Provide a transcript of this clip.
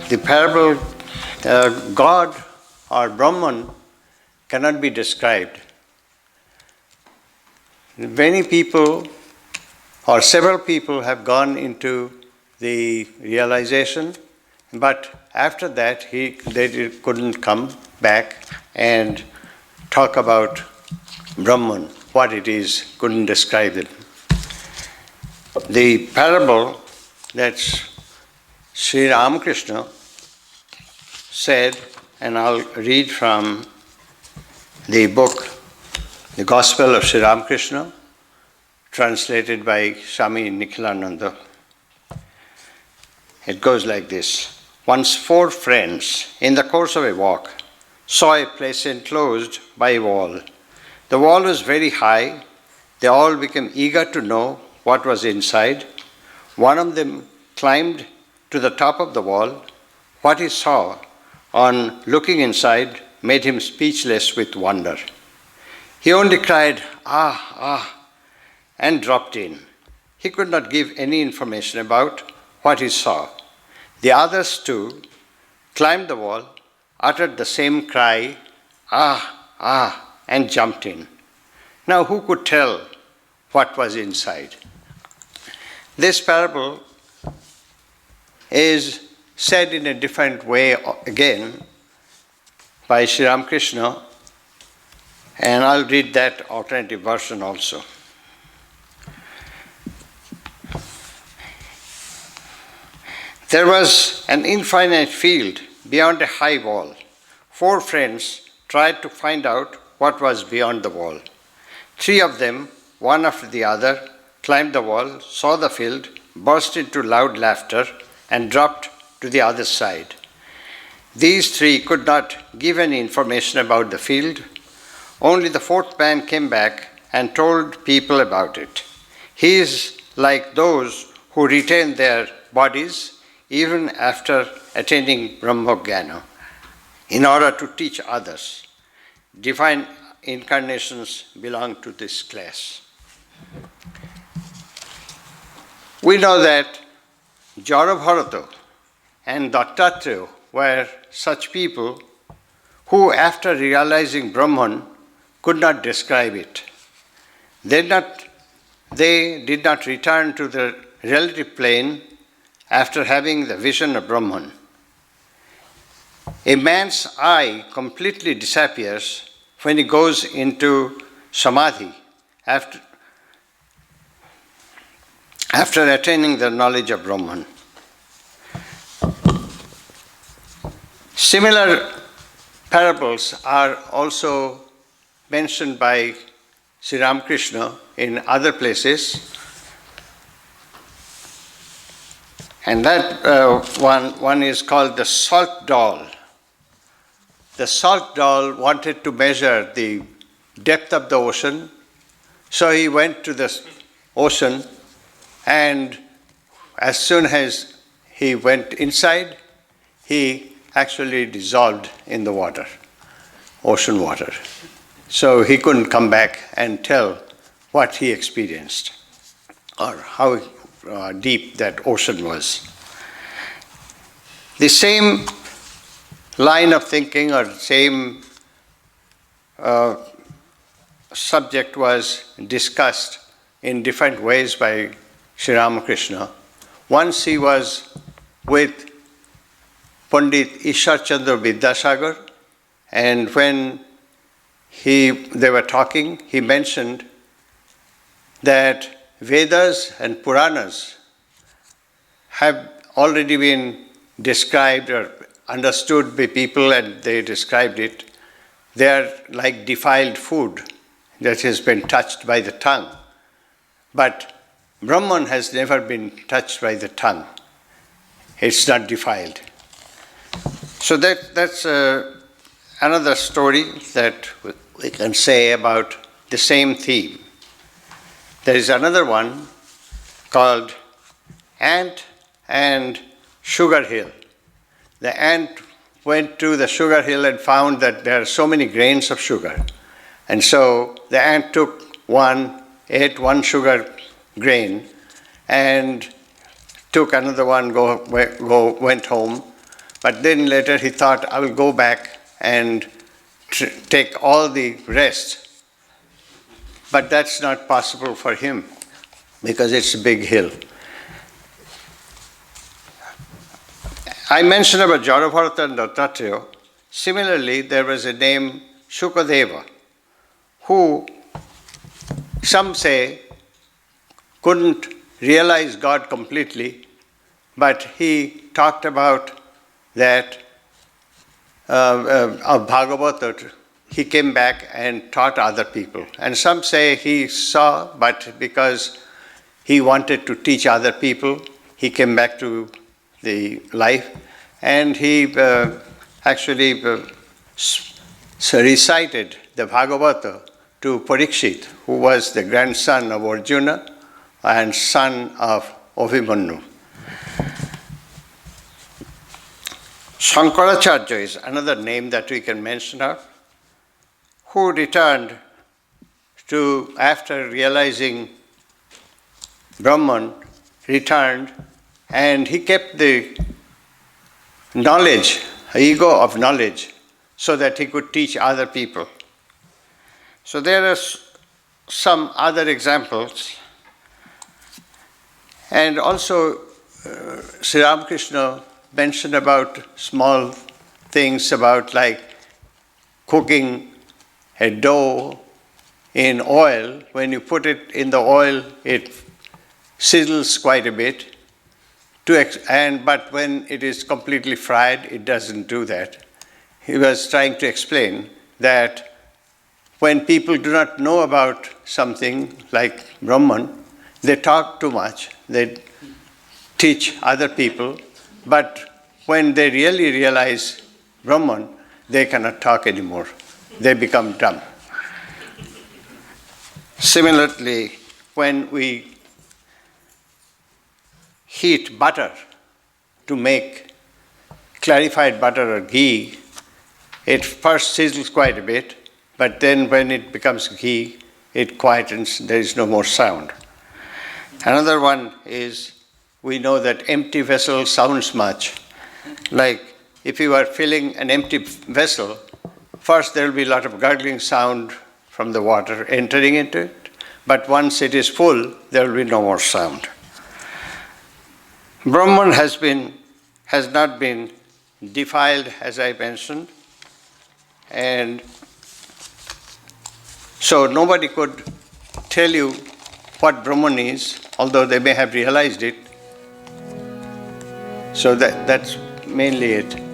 the parable, God or Brahman cannot be described. Many people or several people have gone into the realization, but after that they couldn't come back and talk about Brahman, what it is, couldn't describe it. The parable that Sri Ramakrishna said, and I'll read from the book, The Gospel of Sri Ramakrishna, translated by Swami Nikhilananda. It goes like this. Once 4 friends, in the course of a walk, saw a place enclosed by a wall. The wall was very high. They all became eager to know what was inside. One of them climbed to the top of the wall. What he saw on looking inside made him speechless with wonder. He only cried, "Ah, ah," and dropped in. He could not give any information about what he saw. The others too climbed the wall, uttered the same cry, "Ah, ah," and jumped in. Now who could tell what was inside? This parable is said in a different way again by Sri Ramakrishna, and I'll read that alternative version also. There was an infinite field beyond a high wall. 4 friends tried to find out what was beyond the wall. 3 of them, one after the other, climbed the wall, saw the field, burst into loud laughter, and dropped to the other side. These 3 could not give any information about the field. Only the 4th man came back and told people about it. He is like those who retain their bodies even after attaining Brahmajnana in order to teach others. Divine incarnations belong to this class. We know that Jarabharata and Dattatreya were such people who, after realizing Brahman, could not describe it. They did not return to the relative plane after having the vision of Brahman. A man's eye completely disappears when he goes into samadhi after attaining the knowledge of Brahman. Similar parables are also mentioned by Sri Ramakrishna in other places. And that one is called the salt doll. The salt doll wanted to measure the depth of the ocean, so he went to the ocean, and as soon as he went inside, he actually dissolved in the water, ocean water. So he couldn't come back and tell what he experienced or how deep that ocean was. The same line of thinking or same subject was discussed in different ways by Sri Ramakrishna. Once he was with Pandit Ishar Chandra Vidyasagar, and when they were talking, he mentioned that Vedas and Puranas have already been described or understood by people, and they described it. They are like defiled food that has been touched by the tongue. But Brahman has never been touched by the tongue. It's not defiled. So that's another story that we can say about the same theme. There is another one called Ant and Sugar Hill. The ant went to the sugar hill and found that there are so many grains of sugar. And so the ant ate one sugar grain, and took another one, went home. but then later he thought, I will go back and take all the rest. But that's not possible for him because it's a big hill. I mentioned about Jadabharata and Dattatreya. Similarly, there was a name Shukadeva, who some say couldn't realize God completely, but he talked about that of Bhagavata. He came back and taught other people. And some say he saw, but because he wanted to teach other people, he came back to the life, and he actually recited the Bhagavata to Parikshit, who was the grandson of Arjuna and son of Abhimanyu. Shankaracharya is another name that we can mention of, who returned to, after realizing Brahman, returned, and he kept the knowledge, ego of knowledge, so that he could teach other people. So there are some other examples. And also, Sri Ramakrishna mentioned about small things about like cooking a dough in oil. When you put it in the oil, it sizzles quite a bit. But when it is completely fried, it doesn't do that. He was trying to explain that when people do not know about something like Brahman, they talk too much, they teach other people, but when they really realize Brahman, they cannot talk anymore. They become dumb. Similarly, when we heat butter to make clarified butter or ghee, it first sizzles quite a bit, but then when it becomes ghee, it quietens, there is no more sound. Another one is, we know that empty vessel sounds much. Like if you are filling an empty vessel, first there will be a lot of gurgling sound from the water entering into it, but once it is full, there will be no more sound. Brahman has not been defiled, as I mentioned, and so nobody could tell you what Brahman is, although they may have realized it. So that's mainly it.